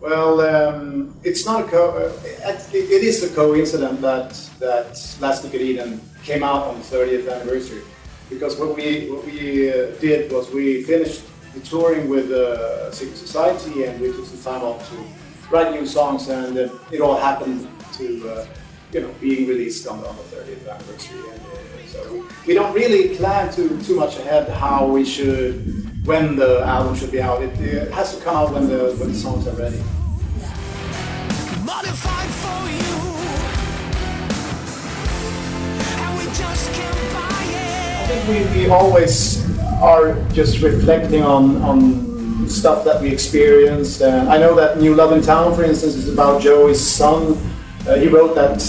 Well, it's not it is a coincidence that Last Look at Eden came out on the 30th anniversary, because what we did was we finished the touring with Secret Society, and we took some time off to write new songs, and it all happened to being released on the 30th anniversary. And so we don't really plan too much ahead when the album should be out. It has to come out when the songs are ready. Modified for you, and we just can't buy it. I think we always are just reflecting on stuff that we experienced. And I know that New Love in Town, for instance, is about Joey's son. He wrote that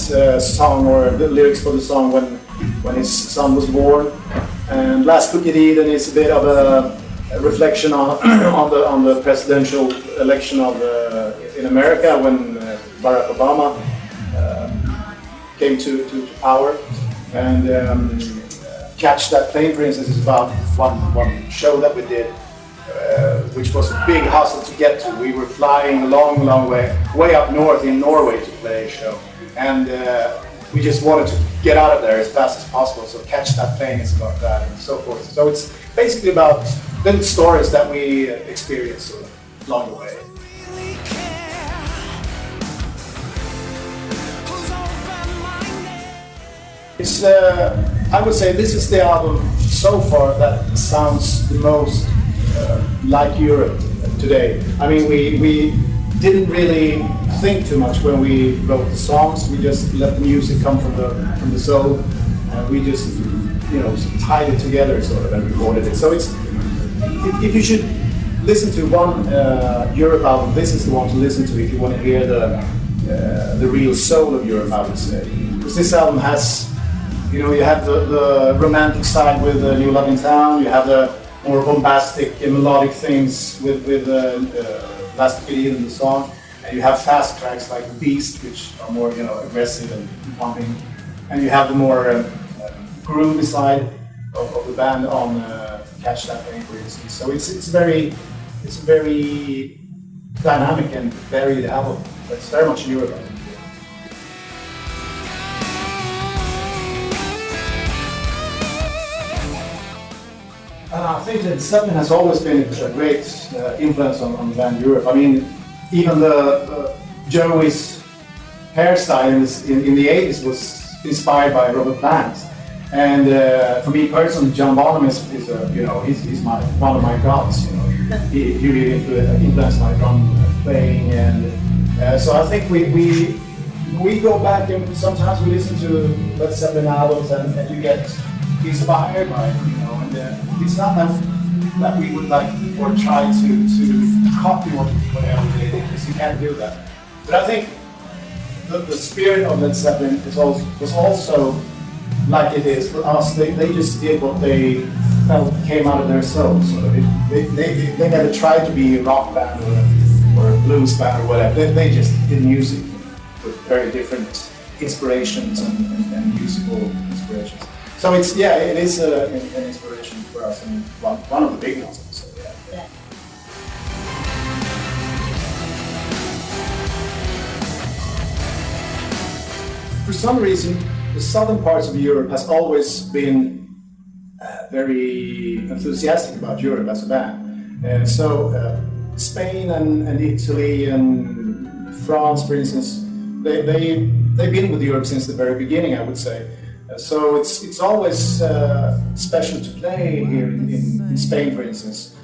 song, or the lyrics for the song, when his son was born. And Last Look at Eden is a bit of a reflection on the presidential election in America when Barack Obama came to power. And Catch That Plane, for instance, is about one show that we did, which was a big hustle to get to. We were flying a long way up north in Norway to play a show, and we just wanted to get out of there as fast as possible. So Catch That Plane is about that, and so forth. So it's basically about little stories that we experience along the way. It's I would say this is the album so far that sounds the most like Europe today. I mean, we didn't really think too much when we wrote the songs. We just let the music come from the soul, and we just tied it together sort of and recorded it. So if you should listen to one Europe album, this is the one to listen to if you want to hear the real soul of Europe, I would say. Because this album has, you have the romantic side with New Love in Town, you have the more bombastic and melodic things with Last Look at Eden, the song, and you have fast tracks like Beast, which are more aggressive and pumping, and you have the more groovy side of the band on Catch That Plane, for instance. So it's a very dynamic and varied album. It's very much Europe. I think that Zeppelin has always been a great influence on the band Europe. I mean, even the Joey's hairstyle in the 80s was inspired by Robert Plant. And for me personally, John Bonham is he's one of my gods. He really influenced my drum playing, and so I think we go back and sometimes we listen to Led Zeppelin albums and you get inspired by it, and it's not that we would like or try to copy whatever they did, because you can't do that. But I think the spirit of Led Zeppelin was also like it is for us. They just did what they felt came out of their soul. So they never tried to be a rock band or a blues band or whatever. They just did music with very different inspirations and musical inspirations. So it is an inspiration for us, and one of the big ones, I would say. Yeah. For some reason, the southern parts of Europe has always been very enthusiastic about Europe as a band. So Spain and Italy and France, for instance, they've been with Europe since the very beginning, I would say. So it's always special to play here in Spain, for instance,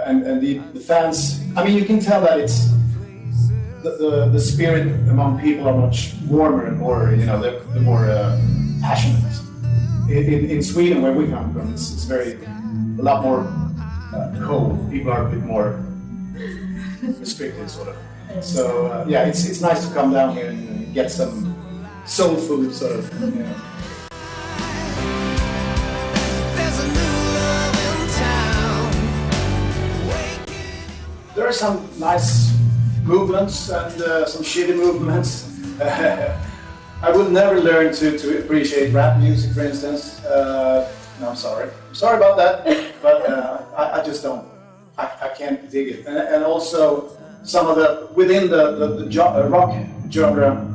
and the fans. I mean, you can tell that it's the spirit among people are much warmer and more, they're more passionate. In Sweden, where we come from, it's a lot more cold. People are a bit more restricted, sort of. So it's nice to come down here and get some soul food, sort of. There are some nice movements and some shitty movements. I would never learn to appreciate rap music, for instance. No, I'm sorry. I'm sorry about that, but I just don't. I can't dig it. And also, some of within the rock genre,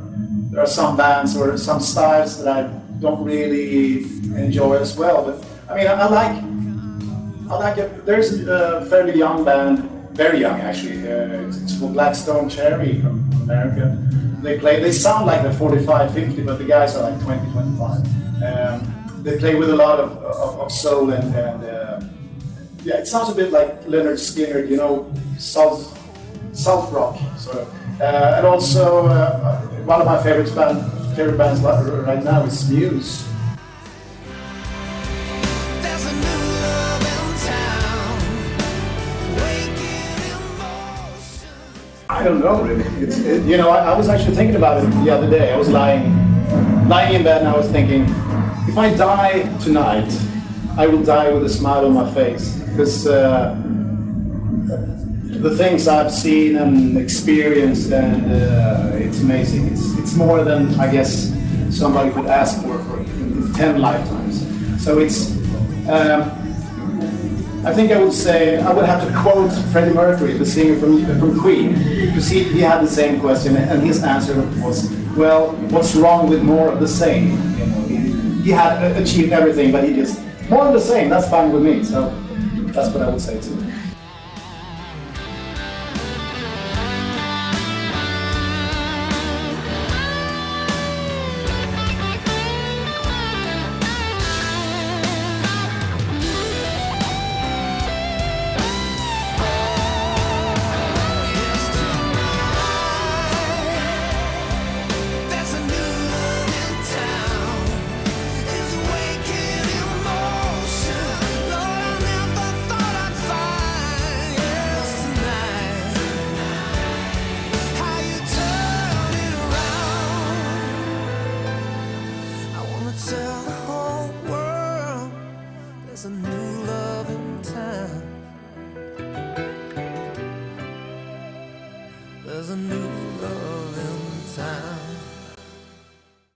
there are some bands or some styles that I don't really enjoy as well. But I mean, I like it. There's a fairly young band, very young actually. It's called Blackstone Cherry from America. They sound like they're 45, 50, but the guys are like 20, 25. They play with a lot of soul and yeah, it sounds a bit like Leonard Skinner, you know, south rock sort of. And also one of my favorite bands right now is Muse. There's a new love in town, waking emotion. I don't know really. You know, I was actually thinking about it the other day. I was lying in bed and I was thinking, if I die tonight, I will die with a smile on my face. Because the things I've seen and experienced, and it's amazing. It's more than I guess somebody could ask for in 10 lifetimes. So it's. I think I would say I would have to quote Freddie Mercury, the singer from Queen, because he had the same question, and his answer was, "Well, what's wrong with more of the same?" You know, he had achieved everything, but he just more of the same. That's fine with me. So that's what I would say too.